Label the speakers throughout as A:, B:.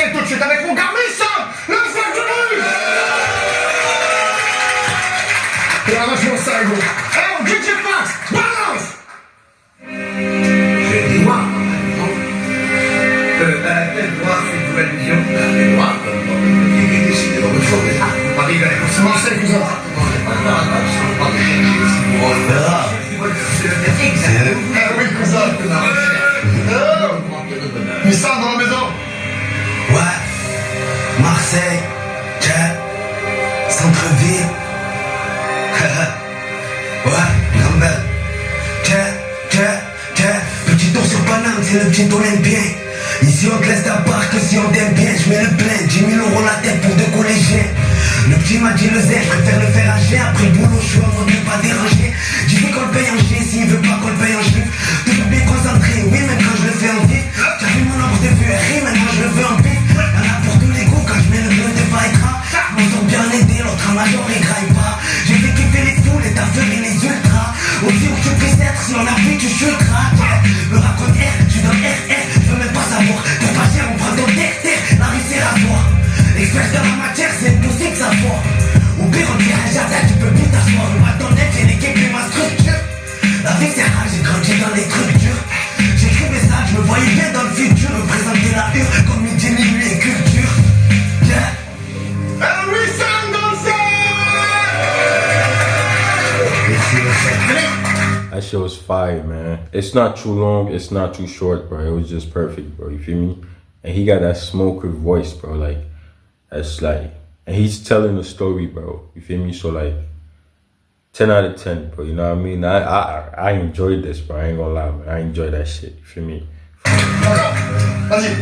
A: Marseille tout de suite avec mon gars Misson, le Saint-Denis. Et arrache-moi ça, Hugo. Eh, DJ Max, balance.
B: J'ai des noirs, non? Quelle noir, c'est une nouvelle vision? Les noirs, qui est décidé dans votre chose. On va rigoler.
A: C'est Marseille, cousin. Eh oui, cousin. Misson dans la maison.
C: Ouais, Marseille, tiens, centre-ville. Ouais, Campbell. Tiens, petit tour sur Paname, c'est le petit olympien. Ici on te laisse ta part que si on t'aime bien, je mets le plein, 10 000 € la tête pour deux collégiens. Le petit m'a dit le zè, je préfère le faire agir. Après le boulot, je suis en mode ne pas déranger. J'y vais qu'on le paye en chien, s'il veut pas qu'on le paye en juif. Toujours bien concentré, oui, même quand je le fais en vif. T'as vu mon nombre de vues RI, maintenant je le veux en pif. Y'en a pour tous les goûts, quand je mets le bleu de Faïtra. On sont bien aidés, l'autre major il graille pas. J'ai fait kiffer les foules, les taffeurs et les ultras. Aussi où tu puisses être, si on a vu, tu chuteras. Me raconte R, tu donnes RR, je veux même pas savoir. Pour pas cher, on prend ton terre, la rue c'est la voie. L'expert de la matière, c'est impossible ça voit. Au pire, on dirait un jardin, tu peux plus t'asseoir. On va ton être, j'ai l'équipe et ma structure. La vie c'est rare, j'ai grandi dans les trucs durs. J'écrivais ça, je me voyais bien dans le futur. Me présenter la hure comme midi, minuit et culture. Yeah.
A: Eh oui, Sam dans le sang.
D: That shit was fire, man. It's not too long, it's not too short, bro. It was just perfect, bro. You feel me? And he got that smoker voice, bro. Like, that's like, and he's telling the story, bro. You feel me? So like, 10 out of 10, bro. You know what I mean? I enjoyed this, bro. I ain't gonna lie, man. I enjoyed that shit. You feel me?
A: Vas-y.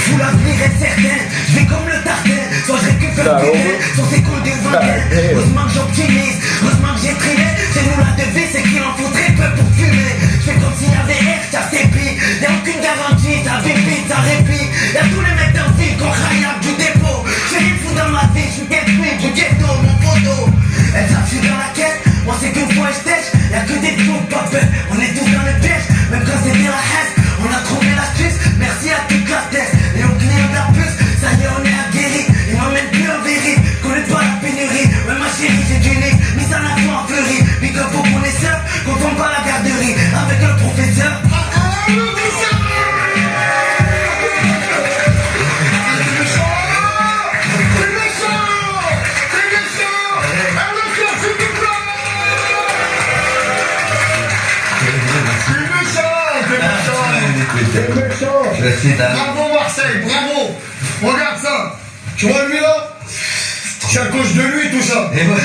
C: Tout l'avenir est certain, je vais comme le tartin. Soit je récupère le terrain, soit c'est qu'on dévoile. Heureusement que j'optimise, heureusement que j'ai trimé. Chez nous la devise, c'est qu'il en faut très peu pour fumer. Je fais comme s'il y avait R, t'as CP. Y'a aucune garantie, t'as BP, t'as répit. Y'a tous les mecs dans le ville qu'on raillable du dépôt. J'ai rien fou dans ma vie, je suis quelqu'un du ghetto, mon poteau. Elle savent, je suis dans la quête, moi c'est qu'une fois je tèche. Y'a que des fous, pas peur, on est tous dans le piège. Même quand c'était la haine, on a trouvé l'astuce. Merci à toute la tête. Et au client de la puce, ça y est on est aguerri. Il m'emmène plus en vérité, connaît pas la pénurie. Ouais ma chérie j'ai du nez, mis ça la foi en fleurie. Big up pour mon essai, qu'on tombe pas la garderie. Avec le professeur.
A: C'est méchant. Bravo Marseille, bravo. Regarde ça. Tu vois lui là? C'est à cause de lui tout ça.
C: Et ouais,
A: Moi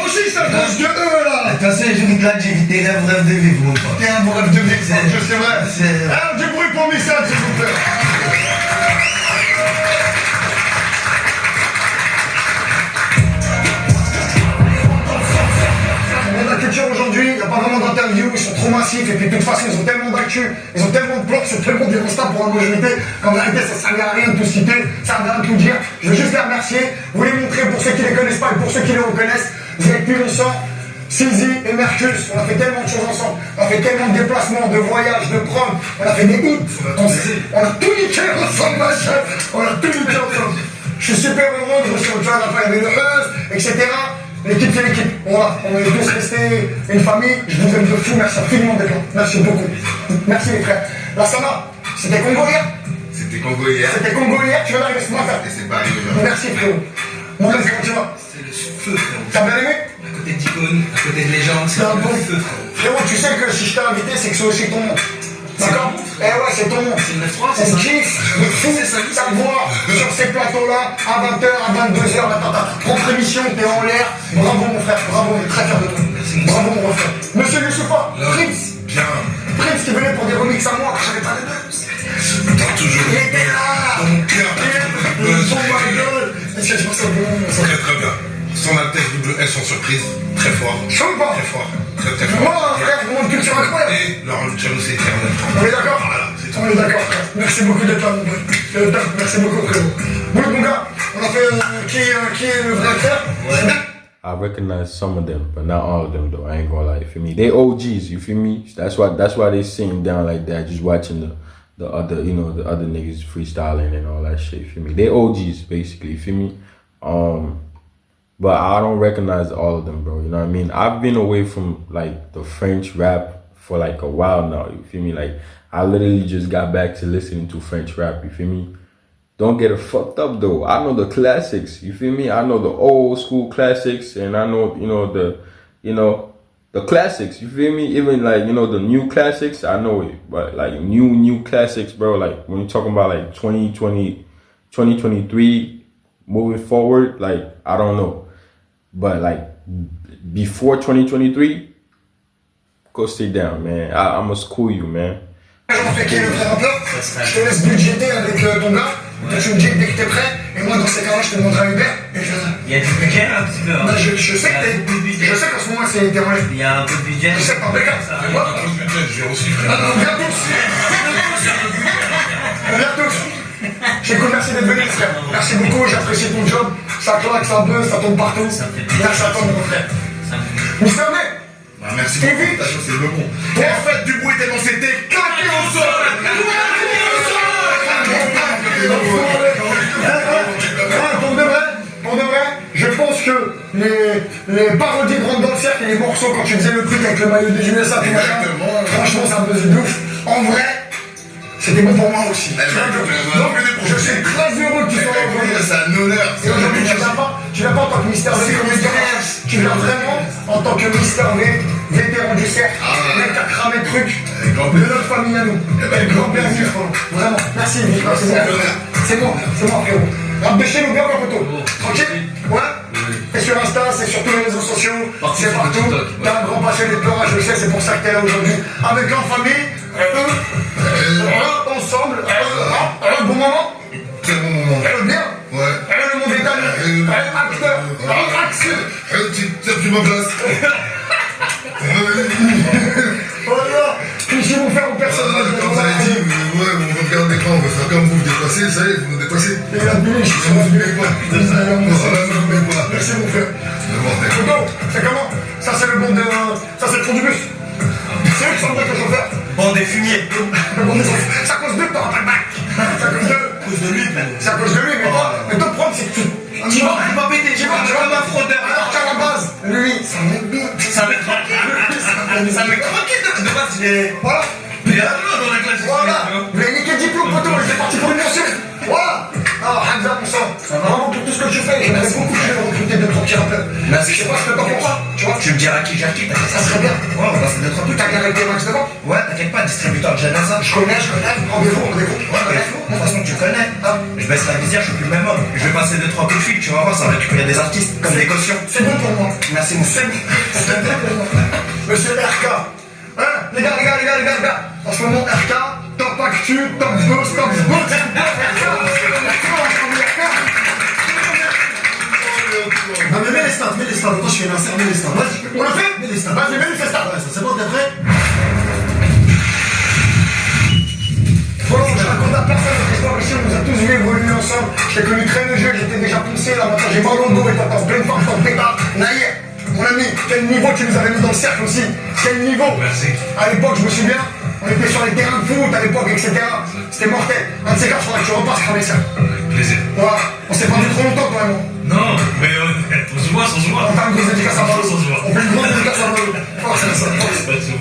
A: aussi c'est à cause de eux là.
C: Attention, je vous l'a dit, t'es rêve de vivre, mon pote.
A: T'es un bon rêve de vivre, c'est vrai.
C: C'est-
A: Ah, du bruit pour Michel s'il vous plaît. La culture aujourd'hui, il n'y a pas vraiment d'interview, ils sont trop massifs et puis de toute façon ils ont tellement d'actu, ils ont tellement de blocs, c'est tellement dévastateur pour la majorité qu'en vérité ça ne servait à rien de tout citer, ça ne servait à rien de tout dire. Je veux juste les remercier, vous les montrer pour ceux qui les connaissent pas et pour ceux qui les reconnaissent. Vous avez pu le sang, Sizi et Mercus, on a fait tellement de choses ensemble, on a fait tellement de déplacements, de voyages, de prom, on a fait des hits, on a tout niqué ensemble, machin, on a tout niqué ensemble. Je suis super heureux, je me suis retrouvé à la fin, il y avait le Euse, etc. L'équipe c'est l'équipe, voilà, on est tous restés une famille, je vous aime de fou, merci infiniment d'être là, merci beaucoup, merci les frères. La Sama, c'était Congo hier?
B: C'était Congo hier.
A: C'était Congo hier, tu viens d'arriver ce matin.
B: Et c'est pas arrivé aujourd'hui.
A: Merci frérot. Mon gars, comment tu vas?
E: C'est le feu, frérot.
A: T'as bien aimé?
E: À côté d'Icône, à côté de Légende, c'est
A: T'es un
E: le
A: bon
E: feu, frérot.
A: Frérot, tu sais que si je t'ai invité, c'est que c'est aussi ton nom. D'accord? Eh ouais, c'est ton nom.
E: C'est le 9-3, c'est
A: On
E: ça?
A: kiffe de fou
E: C'est ça,
A: ta voix sur ces plateaux-là, à 20h, à 22h, maintenant t'as ta propre émission, t'es en l'air. Bravo mon frère, bravo, on est très fiers de toi. Bravo mon refrain. Monsieur Youssoufa, Prince.
B: Bien.
A: Prince qui venait pour des remixes à moi, j'avais pas de buzz.
B: T'as toujours
A: Il était là.
B: dans mon cœur.
A: Oh my god. Est-ce que tu penses que c'est bon?
B: Très très bien. Son Altesse double S en surprise. Très fort.
A: Chaud ou pas?
B: Très fort. Très très fort.
A: Moi, frère, vraiment une culture incroyable.
B: Et Laurent Luciano, c'est éternel.
A: On est d'accord?
B: Voilà, c'est tout.
A: On est d'accord, frère. Merci beaucoup d'être là, mon frère. Merci beaucoup, frérot. Bon, mon gars, on a fait qui est le vrai frère?
D: I recognize some of them, but not all of them though. I ain't gonna lie, you feel me? They OGs, you feel me? That's why they sitting down like that, just watching the other, you know, the other niggas freestyling and all that shit. You feel me? They OGs basically. You feel me? But I don't recognize all of them, bro. You know what I mean? I've been away from like the French rap for like a while now. You feel me? Like I literally just got back to listening to French rap. You feel me? Don't get it fucked up though. I know the classics. You feel me? I know the old school classics, and I know the classics. You feel me? Even like the new classics. I know it, but like new classics, bro. Like when you're talking about like 2020, 2023 moving forward, like I don't know. But like before 2023, go sit down, man. I'ma school you, man.
A: J'en fais qui est le vrai rappeur. Je te laisse budgéter avec ton gars. Toi, tu me dis dès que t'es prêt. Et moi, dans ces cas-là, je te demanderai un Uber. Et je...
E: Il y a du budget un petit peu. Hein.
A: Non, je sais qu'en ce moment, t'es en live.
E: Il y a un peu de budget.
A: Je sais que t'es impeccable.
B: J'ai aussi, frère.
A: On vient tous. On vient tous. J'ai remercie d'être venu, frère. Merci beaucoup, j'apprécie ton job. Ça claque, ça buzz, ça tombe partout. Merci à toi, mon frère. Mister May.
B: Bah, merci pour l'invitation, c'est le bon. Toi, faites du bruit tellement c'était claqué au sol.
A: Pour de vrai, je pense que les parodies de rentrent dans le cercle et les morceaux quand tu faisais le truc avec le maillot des USA, tout machin, franchement, ça me faisait de ouf. En vrai, c'était bon pour moi aussi. Donc, je suis très heureux que tu sois là aujourd'hui.
B: C'est un honneur.
A: Et aujourd'hui, tu viens pas en tant que Mister V, tu viens vraiment en tant que Mister V, vétéran du cercle, mec qui a cramé le truc de notre famille à nous. Et grand-père frérot. Vraiment, merci, Victor, c'est moi, frérot. Empêchez-nous bien en photo. Tranquille? Ouais? C'est sur Insta, c'est sur tous les réseaux sociaux, c'est partout. T'es un grand passionné de pleurage, je sais, c'est pour ça que t'es là aujourd'hui. Avec en famille, ensemble, un bon moment.
B: Très bon moment.
A: Bien.
B: Ouais.
A: Le monde est ami. Acteur.
B: Tu ma place.
A: Voilà. Ici, vous faire aux personnes.
B: Comme vous avez dit, ouais, on va regarder l'écran, on va faire comme vous dépassez, ça y est, vous nous dépassez.
A: Et la bulle, je suis revenu. Merci, mon frère. Photo, c'est comment? Ça, c'est le bon de. Ça, c'est le fond du bus. C'est eux qui sont le chauffeur.
E: Bon, des fumiers.
A: C'est à cause d'eux que t'auras pas le bac. C'est à cause d'eux. C'est à cause de lui, mais toi, le problème, c'est que tu vas péter. Tu vas comme un fraudeur. Alors qu'à la base, lui, ça m'aide bien.
E: Ça m'est tranquille. Ça m'est tranquille. De base, il est.
A: Voilà.
E: Il est dans la classe.
A: Voilà. Il a niqué le diplôme, poteau. Il est parti pour une mention. Voilà. Ah, Hamza, mon sang. Vraiment pour tout ce que tu fais. J'aimerais beaucoup que tu aies recruté deux, trois petits rappeurs.
E: Merci.
A: Je sais pas ce que t'en penses. Tu vois,
E: Tu me diras qui j'ai qui,
A: ça serait bien.
E: Ouais, on va passer deux, trois trucs.
A: T'as gagné tes matchs devant?
E: Ouais, t'inquiète pas, distributeur de Janasa.
A: Je connais. Rendez-vous.
E: Ouais, de toute façon, tu connais. Je baisse la visière, je suis plus le même homme. Je vais passer deux, trois coups de fil, tu vas voir, ça va récupérer des artistes comme des cautions.
A: C'est bon pour moi.
E: Merci, mon frère.
A: Monsieur RK. Hein, les gars. En ce moment, RK, top actu, top buzz, top buzz.
F: Non mais mets les stands, attends je fais l'insert, mets les stands.
A: Vas-y, on le fait?
F: Mets les stands.
A: Vas-y, mets les stands.
F: Ouais, ça c'est bon, t'es prêt?
A: Bon, je raconte à personne notre histoire ici, on nous a tous vus évoluer ensemble. Je t'ai connu très jeune, j'étais déjà poussé, là maintenant j'ai mal au dos et toi t'es en pleine forme, t'es en pétard. Naïr, mon ami, quel niveau tu nous avais mis dans le cercle aussi. Quel niveau.
E: Merci.
A: À l'époque, je me souviens, on était sur les terrains de foot à l'époque, etc. C'était mortel. Un de ces gars, il faudra que tu repasses cramer ça.
E: Plaisir.
A: Voilà, on s'est pas vu trop longtemps quand même.
E: Non, mais on se voit, on se voit.
A: On fait une grosse dédicace à Malo. On fait une grosse dédicace à Malo.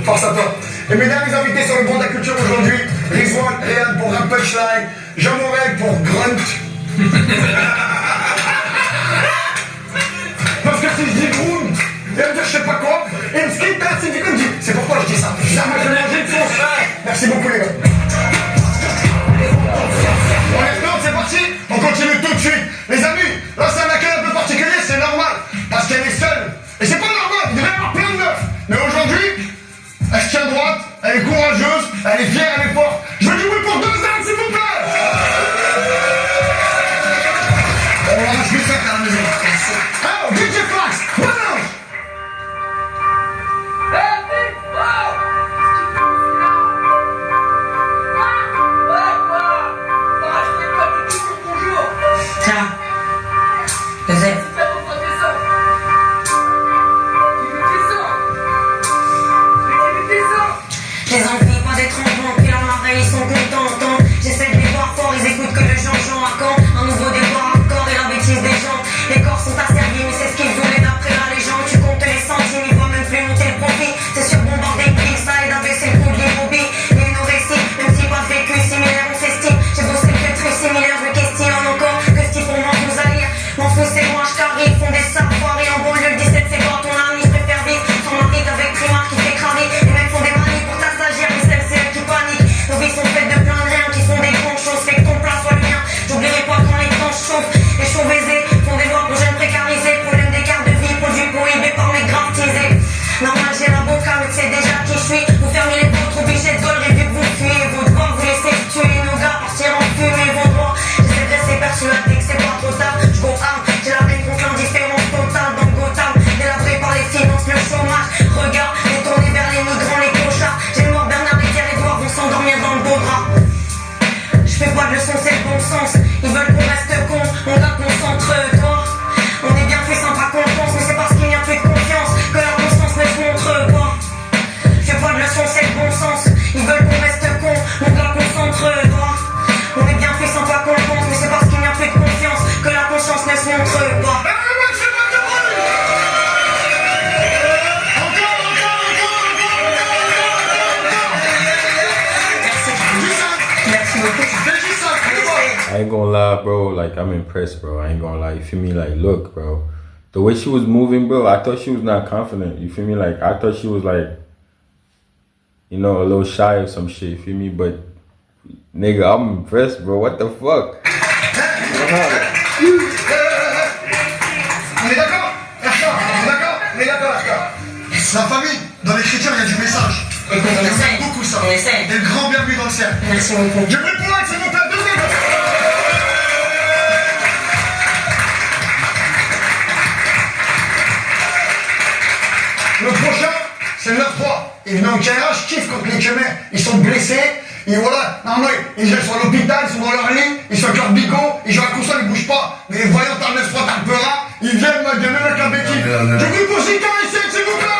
A: Force à toi. Et mesdames, les invités sur le banc de la culture aujourd'hui, Rizwan, Réal pour Rap Punchline, Jean Morel pour Grunt. Parce que si je dis Groom, il va me dire je sais pas quoi, et me skate un c'est comme dit. C'est pourquoi je dis ça. Jamais je vais manger une sauce. Merci beaucoup les gars. On est prêts, c'est parti. On continue tout de suite. Les amis, là c'est un accueil un peu particulier, c'est normal. Parce qu'elle est seule. Et c'est pas normal, il devrait y avoir plein de meufs. Mais aujourd'hui, elle se tient droite, elle est courageuse, elle est fière, elle est forte. Je veux du bruit pour 2 ans, s'il vous plaît. On va rajouter ça à la maison. Alors, DJ Flax, balance.
D: I ain't gonna lie, bro. Like, I'm impressed, bro. I ain't gonna lie. You feel me? Like, look, bro. The way she was moving, bro, I thought she was not confident. You feel me? Like, I thought she was like, you know, a little shy of some shit. You feel me? But, nigga, I'm impressed, bro. What the fuck?
A: On est d'accord? On est d'accord? La famille, dans l'écriture, il y a du message.
G: Écoute, on essaye.
A: Beaucoup ça.
G: On essaye.
A: Et le grand bienvenue dans le cercle.
G: Merci beaucoup.
A: Je prie pour elle, s'il vous plaît, 2 secondes. Le prochain, c'est le 9-3. Ils venaient au Caïra, je kiffe quand les Kémés, ils sont blessés. Et voilà, normalement, ils sont à l'hôpital, ils sont dans leur lit, ils sont avec leur bigot, ils jouent à la console, ils bougent pas. Mais voyant t'as le 9-3, t'as le peur, ils viennent me donner avec la béquille. Je prie pour Zika et Sek, s'il vous plaît.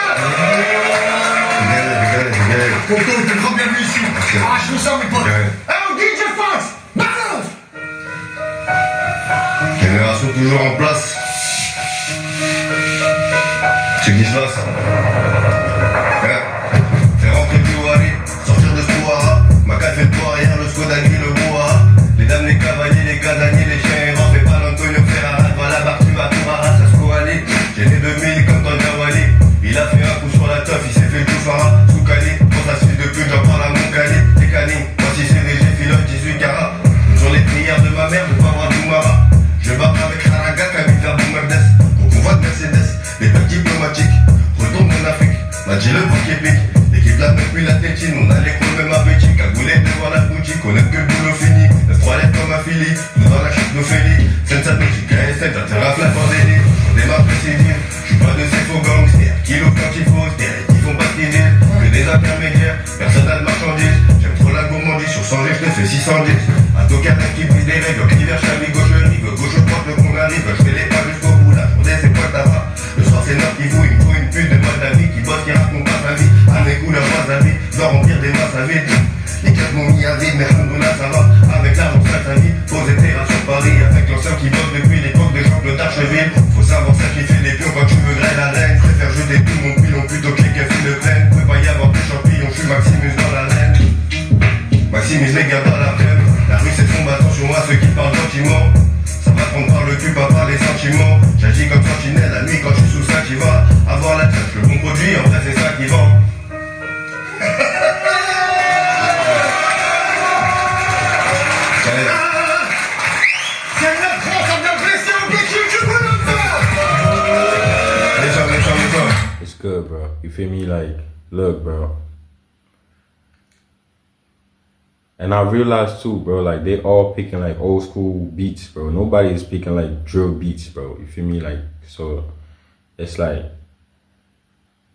A: Tonton, t'es le grand bienvenu ici. Ah, je vous sens, mes potes. Eh, DJ Fox, balance.
B: Génération toujours en place. C'est qui se passe? Faire rentrer le Douari, sortir de Spouara. Ma carte fait de toi rien, le Skodani, le Boa. Les dames, les cavaliers, les casaniers, les chiens errants. Fais pas l'Antonio Ferrara, voilà, bar tu vas tout barras, ça se coaler. J'ai né 2000 comme ton Jawali. Il a fait un coup sur la teuf, il s'est fait le Toufara. Soukali, quand ça suit de pute, j'en parle à mon Kali. T'es Kani, voici CDG, filote 18 carats. Sur les prières de ma mère, de pas avoir Doumara. Je barre avec Haraga, Kabit vers Boumerdes. Au convoi de Mercedes, les plaques diplomatiques. Retourne en Afrique, m'a dit le bouc épique. L'équipe la même puis la tétine, on a l'école même appétit. Cagoulé devant la boutique, on aime que le boulot fini. Le 3 lettres comme un fili, nous dans la chute d'Ophélie. Senza musique, KSN, t'atterras la pandémie. On démarre précisément, j'suis pas de ces faux gangsters. Kilo quand il faut, c'est qui font pas de que des intermédiaires, personne n'a de marchandises. J'aime trop la gourmandise, sur 100 G, j'te fais 610. Un tocard qui brise des règles, l'hiver, chavi gauche, rive gauche, droite, le con arrive. J'fais les pas jusqu'au bout, la journée c'est quoi ta va. Le soir c'est noir qui il me faut une pute de mode d'avis qui bosse, qui raconte pas sa vie. À mes couleurs, pas sa vie, doit remplir des masses à vide. Les 4 m'ont mis à vide, mais là ça va. Avec l'argent, ça ta vie, poser terrasse sur Paris. Avec l'ancien qui bosse depuis l'époque de Jean-Claude Archeville. Faut savoir sacrifier des pions quand tu veux grêler la laine. Préfère jeter tout mon pilon plutôt que les cafés de plaine. Peut pas y avoir de champignons, je suis Maximus dans la laine. Maximus les gars dans la plaine. La rue c'est sombre, attention à ceux qui parlent gentiment. Ça va prendre par le cul, pas par les sentiments. J'agis comme sentinelle la nuit quand je suis sous ça qui va avoir la tête. Le bon produit, en vrai c'est ça qui vend.
A: C'est le 9-3, ça vient blesser au béquille, je peux le faire.
D: It's good, bro. You feel me? Like, look, bro. And I realized too, bro, like they all picking like old school beats, bro. Nobody is picking like drill beats, bro. You feel me? Like, so it's like,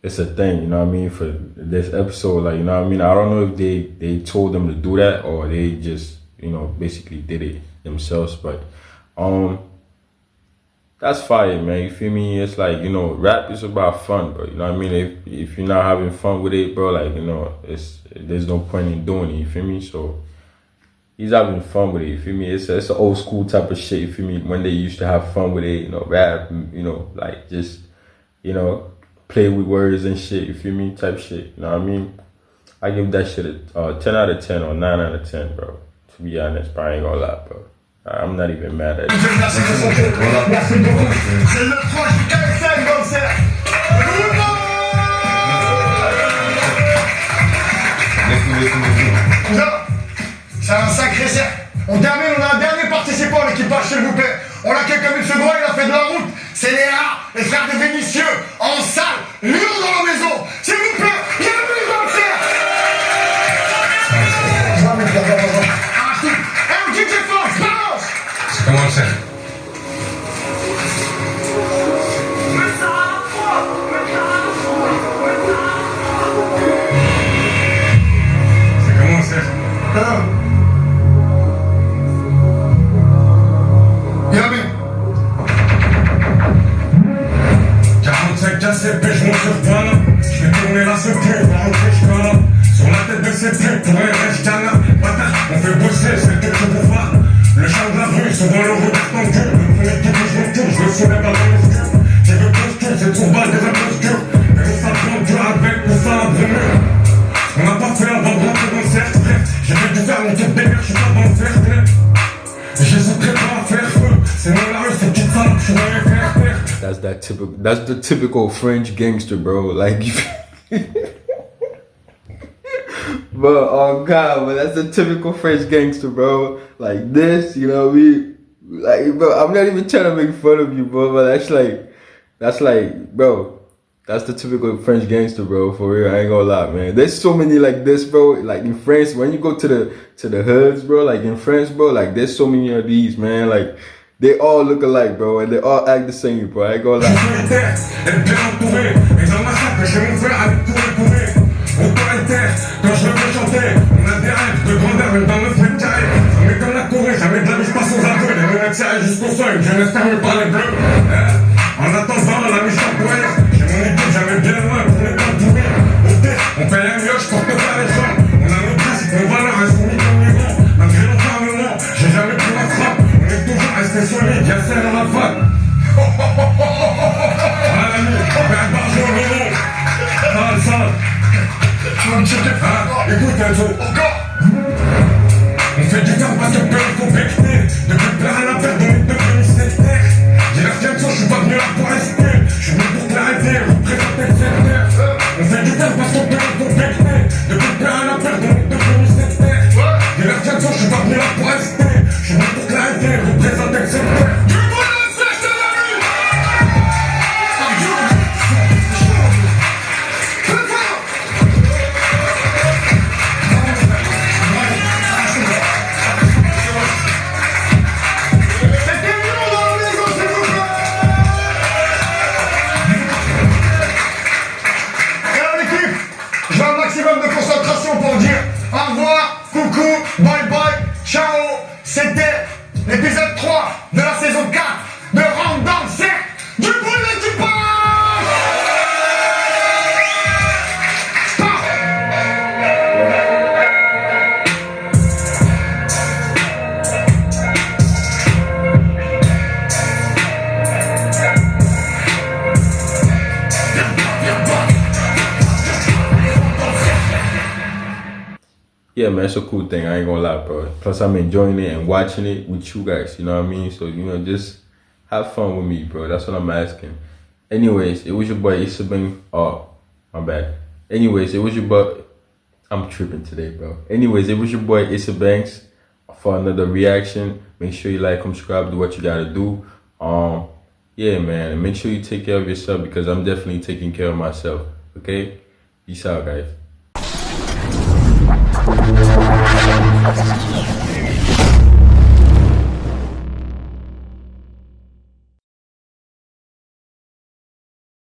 D: it's a thing, you know what I mean? For this episode, like, you know what I mean? I don't know if they told them to do that or they just, you know, basically did it themselves, but, that's fire, man. You feel me? It's like, you know, rap is about fun, bro. You know what I mean? If you're not having fun with it, bro, like, you know, there's no point in doing it. You feel me? So he's having fun with it. You feel me? It's an old school type of shit. You feel me? When they used to have fun with it, you know, rap, you know, like just, you know, play with words and shit. You feel me? Type shit. You know what I mean? I give that shit a 10 out of 10 or 9 out of 10, bro. To be honest, bro, I ain't gonna lie, bro. I'm not even mad at it.
A: Merci beaucoup. C'est le 9-3 jusqu'à KSN dans le cercle. C'est un sacré cercle. On termine, on a un dernier participant à l'équipage, s'il vous plaît. On l'accueille comme il se doit, il a fait de la route. C'est Léa, les frères de Vénitieux, en salle, Lyon dans la maison. S'il vous plaît, bienvenue dans le cercle. Je vais mettre la voix. Un DJ Fox, balance.
H: C'est comment le cercle? C'est comment le cercle?
A: Bienvenue.
H: 45 KCP, je monte sur Pana. Je fais tourner la secours, va rentrer jusqu'à là. Sur la tête de ces putes, pour un reste cana. Bâtard, on fait bosser, c'est tout que pour voir. Le chant de la rue, souvent le regard
D: that's the typical French gangster, bro. Like, but oh god, but that's the typical French gangster, bro. Like this, you know, like, bro, I'm not even trying to make fun of you, bro, but that's like, bro, that's the typical French gangster, bro. For real, I ain't gonna lie, man. There's so many like this, bro. Like in France, when you go to the hoods, bro, like in France, bro, like there's so many of these, man. Like they all look alike, bro, and they all act the same, bro. I ain't gonna lie.
H: Quand je veux chanter, on a des rêves de grandeur, même dans le fait carré. Ça met comme la Corée, jamais de la vie pas sans aveu. Les menaces serrées jusqu'au seuil, je n'espère même pas les bleus. En attendant la mission pour rien, j'ai mon équipe, jamais bien loin pour les temps pourris. Au test, on paye un mioche pour te faire les jambes. On a nos principes, nos valeurs, elles sont mises comme les grands. Malgré l'enfermement, j'ai jamais pris la frappe. On est toujours resté solide, y'a celle dans la fac. Ah l'ami, père d'argent, non. Sale. Ah, écoute un tour. On fait du temps parce que peu il faut becter. Depuis plein rien à perdre, on est devenu sectaire. J'ai l'air tiens de je suis pas venu là pour rester. Je suis venu pour clarifier, représenter le secteur. On fait du temps parce que peu il faut becter. Depuis plein rien à perdre, on est devenu sectaire. J'ai l'air tiens de je suis pas venu là pour rester. Je suis venu pour clarifier, représenter le secteur.
A: De concentration pour dire au revoir, coucou, bye bye, ciao. C'était l'épisode 3 de la saison 4 de Rentre dans le cercle du bruit d'équipage.
D: Yeah, man, it's a cool thing. I ain't gonna lie, bro. Plus, I'm enjoying it and watching it with you guys. You know what I mean? So, you know, just have fun with me, bro. That's what I'm asking. Anyways, it was your boy Issa Banks. Oh, my bad. Anyways, it was your boy. I'm tripping today, bro. Anyways, it was your boy Issa Banks for another reaction. Make sure you like, subscribe, do what you gotta do. Yeah, man. And make sure you take care of yourself because I'm definitely taking care of myself. Okay? Peace out, guys.